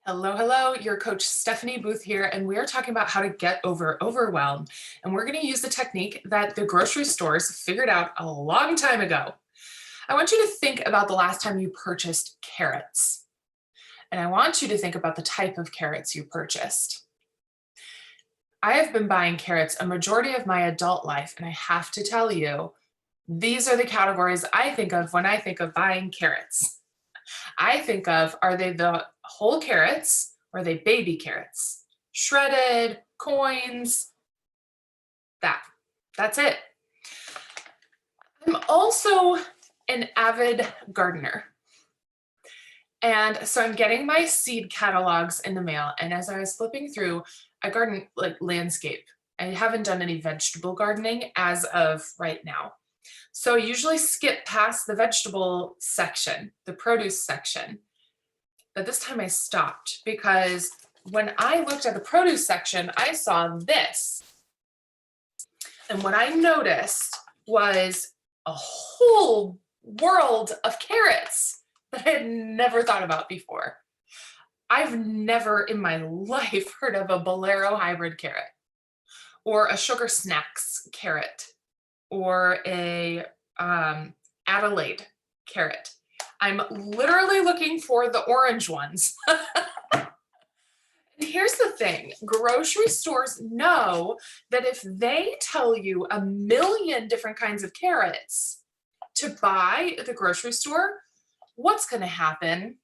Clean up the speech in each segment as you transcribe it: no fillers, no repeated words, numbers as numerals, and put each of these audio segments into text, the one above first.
Hello, hello, your coach Stephanie Booth here, and we are talking about how to get over overwhelm. And we're going to use the technique that the grocery stores figured out a long time ago. I want you to think about the last time you purchased carrots. And I want you to think about the type of carrots you purchased. I have been buying carrots a majority of my adult life, and I have to tell you, these are the categories I think of when I think of buying carrots. I think of, are they the whole carrots or are they baby carrots? Shredded, coins, that's it. I'm also an avid gardener. And so I'm getting my seed catalogs in the mail. And as I was flipping through, I garden like landscape. I haven't done any vegetable gardening as of right now. So I usually skip past the vegetable section, the produce section. But this time I stopped because when I looked at the produce section, I saw this. And what I noticed was a whole world of carrots that I had never thought about before. I've never in my life heard of a Bolero hybrid carrot or a Sugar Snacks carrot or a Adelaide carrot. I'm literally looking for the orange ones. And here's the thing, grocery stores know that if they tell you a million different kinds of carrots to buy at the grocery store, what's going to happen?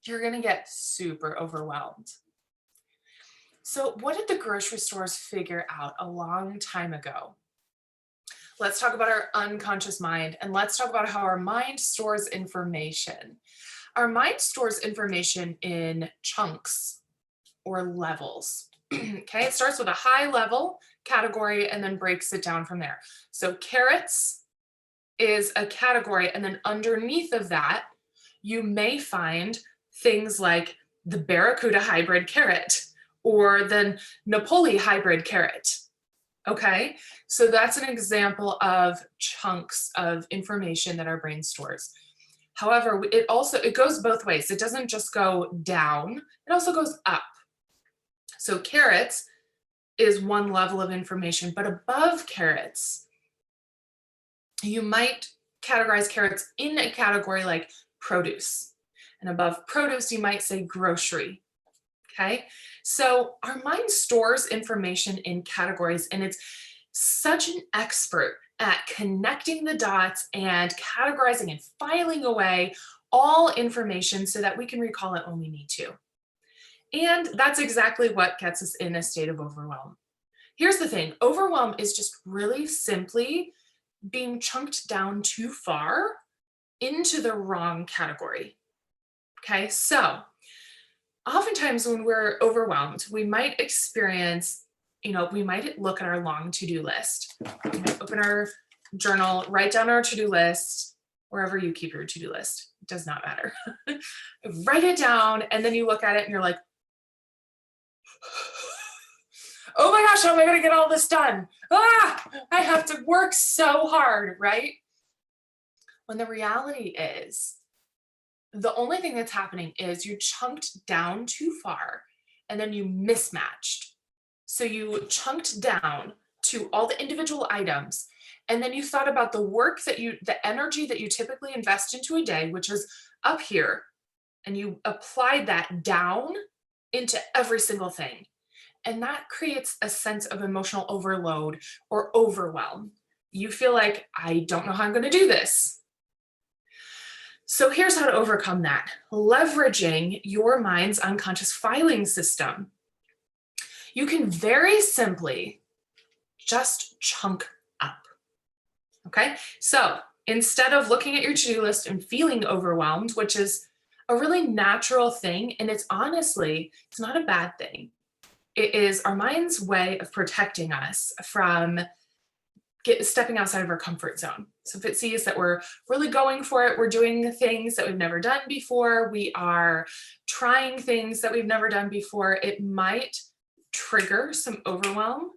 You're going to get super overwhelmed. So what did the grocery stores figure out a long time ago? Let's talk about our unconscious mind, and let's talk about how our mind stores information. Our mind stores information in chunks or levels. Okay, it starts with a high level category and then breaks it down from there. So carrots is a category, and then underneath of that, you may find things like the Barracuda hybrid carrot or the Napoli hybrid carrot. Okay, so that's an example of chunks of information that our brain stores. However, it goes both ways. It doesn't just go down, it also goes up. So carrots is one level of information, but above carrots, you might categorize carrots in a category like produce. And above produce, you might say grocery. Okay, so our mind stores information in categories, and it's such an expert at connecting the dots and categorizing and filing away all information so that we can recall it when we need to. And that's exactly what gets us in a state of overwhelm. Here's the thing, overwhelm is just really simply being chunked down too far into the wrong category. Okay, so oftentimes when we're overwhelmed, we might experience, we might look at our long to-do list. We might open our journal, write down our to-do list, wherever you keep your to-do list. It does not matter. Write it down, and then you look at it and you're like, oh my gosh, how am I going to get all this done? I have to work so hard, right? When the reality is, the only thing that's happening is you chunked down too far and then you mismatched. So you chunked down to all the individual items, and then you thought about the energy that you typically invest into a day, which is up here, and you applied that down into every single thing. And that creates a sense of emotional overload or overwhelm. You feel like, I don't know how I'm going to do this. So here's how to overcome that. Leveraging your mind's unconscious filing system. You can very simply just chunk up. Okay, so instead of looking at your to-do list and feeling overwhelmed, which is a really natural thing, and it's not a bad thing. It is our mind's way of protecting us from stepping outside of our comfort zone. So if it sees that we're really going for it, we're doing things that we've never done before, we are trying things that we've never done before, it might trigger some overwhelm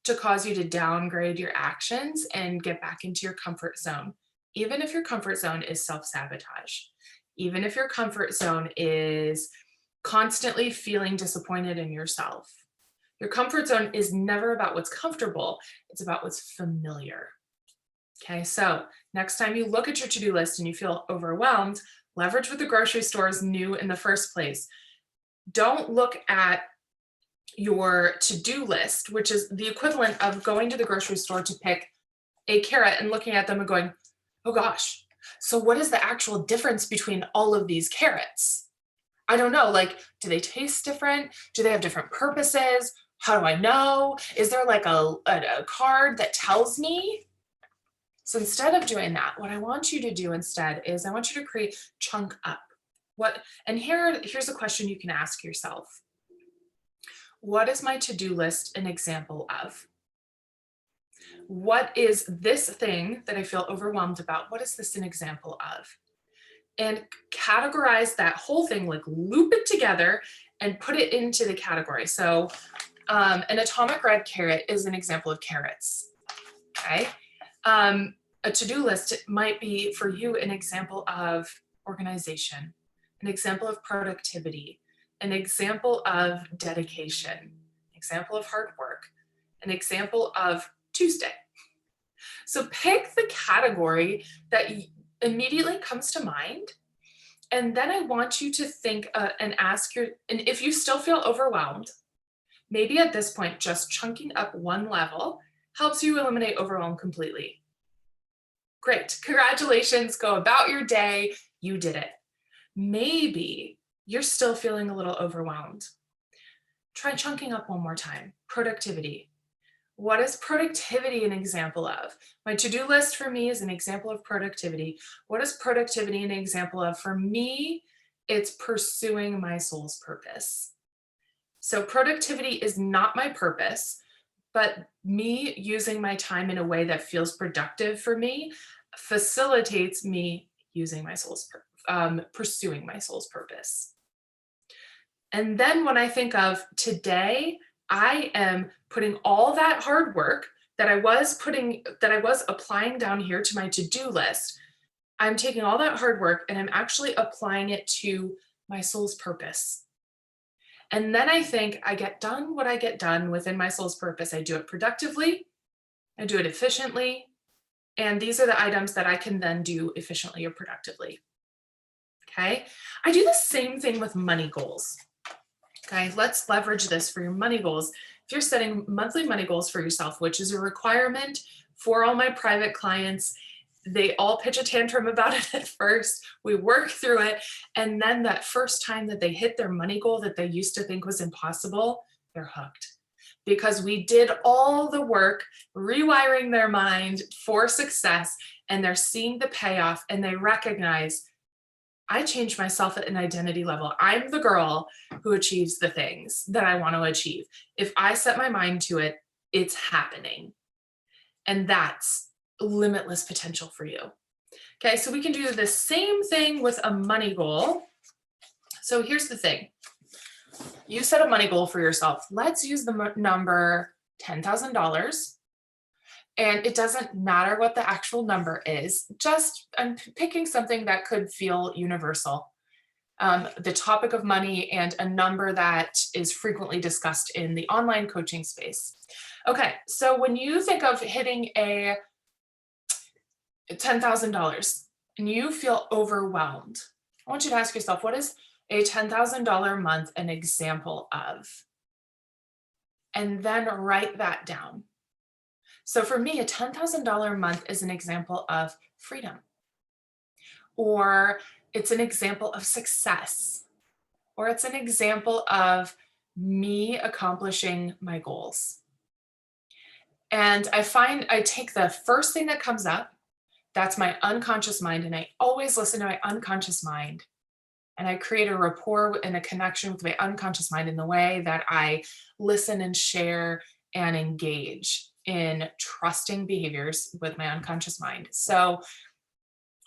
to cause you to downgrade your actions and get back into your comfort zone, even if your comfort zone is self-sabotage. even if your comfort zone is constantly feeling disappointed in yourself. Your comfort zone is never about what's comfortable, it's about what's familiar. Okay, so next time you look at your to-do list and you feel overwhelmed, leverage what the grocery stores knew in the first place. Don't look at your to-do list, which is the equivalent of going to the grocery store to pick a carrot and looking at them and going, oh gosh, so what is the actual difference between all of these carrots? I don't know. Like, do they taste different? Do they have different purposes? How do I know? Is there like a card that tells me? So instead of doing that, what I want you to do instead is I want you to create chunk up. Here's a question you can ask yourself. What is my to-do list an example of? What is this thing that I feel overwhelmed about? What is this an example of? And categorize that whole thing, like loop it together and put it into the category. So an atomic red carrot is an example of carrots, okay? A to-do list might be for you an example of organization, an example of productivity, an example of dedication, an example of hard work, an example of Tuesday. So pick the category that immediately comes to mind. And then I want you to think and ask and if you still feel overwhelmed, maybe at this point, just chunking up one level helps you eliminate overwhelm completely. Great, congratulations, go about your day, you did it. Maybe you're still feeling a little overwhelmed. Try chunking up one more time, productivity. What is productivity an example of? My to-do list for me is an example of productivity. What is productivity an example of? For me, it's pursuing my soul's purpose. So productivity is not my purpose, but me using my time in a way that feels productive for me facilitates me using my soul's pursuing my soul's purpose. And then when I think of today, I am putting all that hard work that I was applying down here to my to-do list. I'm taking all that hard work and I'm actually applying it to my soul's purpose. And then I think I get done what I get done within my soul's purpose. I do it productively, I do it efficiently, and these are the items that I can then do efficiently or productively. Okay, I do the same thing with money goals. Okay, let's leverage this for your money goals. If you're setting monthly money goals for yourself, which is a requirement for all my private clients, they all pitch a tantrum about it at first. We work through it. And then that first time that they hit their money goal that they used to think was impossible, they're hooked. Because we did all the work rewiring their mind for success, and they're seeing the payoff and they recognize, I changed myself at an identity level. I'm the girl who achieves the things that I want to achieve. If I set my mind to it, it's happening. And that's limitless potential for you. Okay, so we can do the same thing with a money goal. So here's the thing. You set a money goal for yourself. Let's use the number $10,000. And it doesn't matter what the actual number is. Just I'm picking something that could feel universal. The topic of money and a number that is frequently discussed in the online coaching space. Okay, so when you think of hitting a $10,000 and you feel overwhelmed, I want you to ask yourself, what is a $10,000 month an example of? And then write that down. So for me, a $10,000 month is an example of freedom, or it's an example of success, or it's an example of me accomplishing my goals. And I find I take the first thing that comes up, that's my unconscious mind, and I always listen to my unconscious mind. And I create a rapport and a connection with my unconscious mind in the way that I listen and share and engage in trusting behaviors with my unconscious mind. So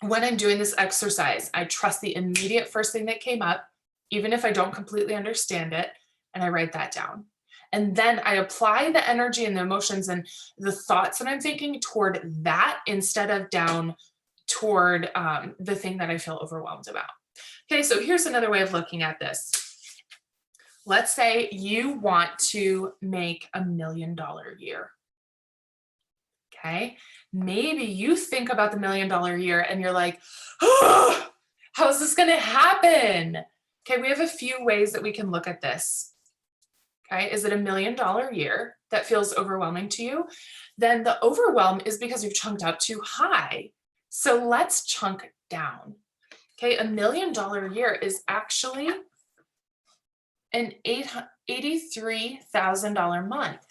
when I'm doing this exercise, I trust the immediate first thing that came up, even if I don't completely understand it, and I write that down. And then I apply the energy and the emotions and the thoughts that I'm thinking toward that instead of down toward the thing that I feel overwhelmed about. Okay, so here's another way of looking at this. Let's say you want to make $1 million year. Okay, maybe you think about the $1 million year and you're like, oh, how is this going to happen? Okay, we have a few ways that we can look at this. Okay, is it $1 million year that feels overwhelming to you? Then the overwhelm is because you've chunked out too high. So let's chunk down. Okay, $1 million year is actually an $83,000 month.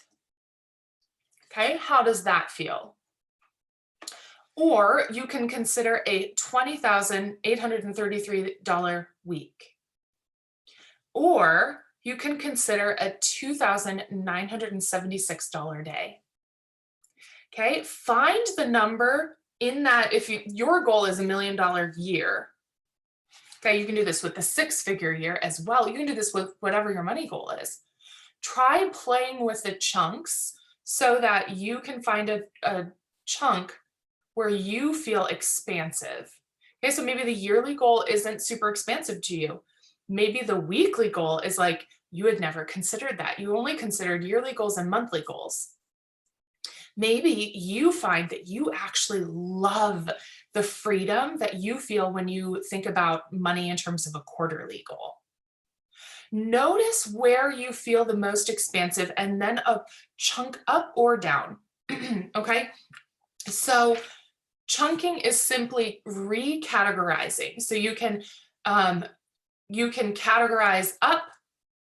Okay, how does that feel? Or you can consider a $20,833 week. Or you can consider a $2,976 day. Okay, find the number in that. If your goal is $1 million year, okay, you can do this with the 6-figure year as well. You can do this with whatever your money goal is. Try playing with the chunks so that you can find a chunk where you feel expansive. Okay, so maybe the yearly goal isn't super expansive to you. Maybe the weekly goal is like you had never considered that. You only considered yearly goals and monthly goals. Maybe you find that you actually love the freedom that you feel when you think about money in terms of a quarterly goal. Notice where you feel the most expansive and then a chunk up or down. Okay, so chunking is simply recategorizing. So you can categorize up,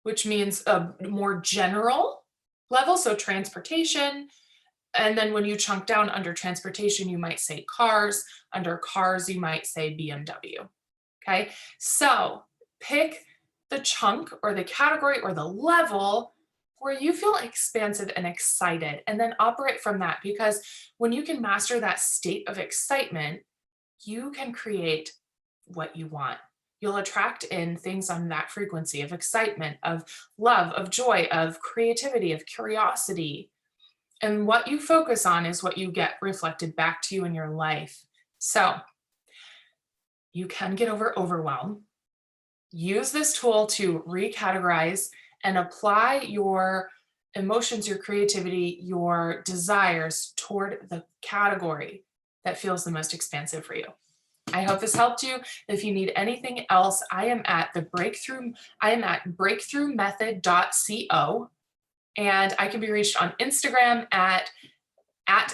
which means a more general level, so transportation. And then when you chunk down under transportation, you might say cars. Under cars, you might say BMW. Okay, so pick the chunk or the category or the level where you feel expansive and excited, and then operate from that, because when you can master that state of excitement, you can create what you want. You'll attract in things on that frequency of excitement, of love, of joy, of creativity, of curiosity. And what you focus on is what you get reflected back to you in your life. So you can get over overwhelm. Use this tool to recategorize and apply your emotions, your creativity, your desires toward the category that feels the most expansive for you. I hope this helped you. If you need anything else, I am at breakthroughmethod.co. And I can be reached on Instagram at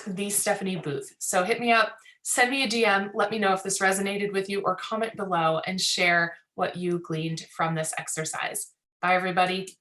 the Stephanie Booth. So hit me up, send me a DM, let me know if this resonated with you, or comment below and share what you gleaned from this exercise. Bye, everybody.